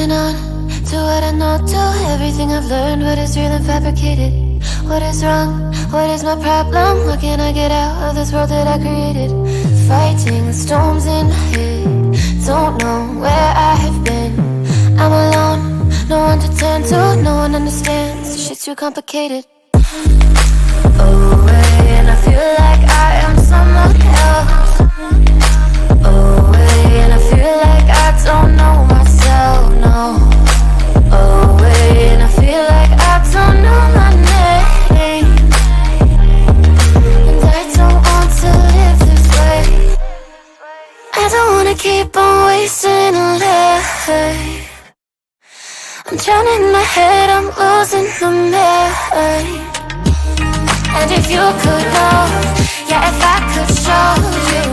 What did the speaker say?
holding on to what I know, to everything I've learned, but it's real and fabricated. What is wrong? What is my problem? How can I get out of this world that I created? Fighting the storms in my head, don't know where I have been. I'm alone, no one to turn to, no one understands, this shit's too complicated. Away, and I feel like I am someone else. Away, and I feel like I don't know myself, no. Away, and I feel like I don't know my name. And I don't want to live this way. I don't wanna keep on wasting a life. I'm drowning in my head, I'm losing my mind. And if you could know, yeah, if I could show you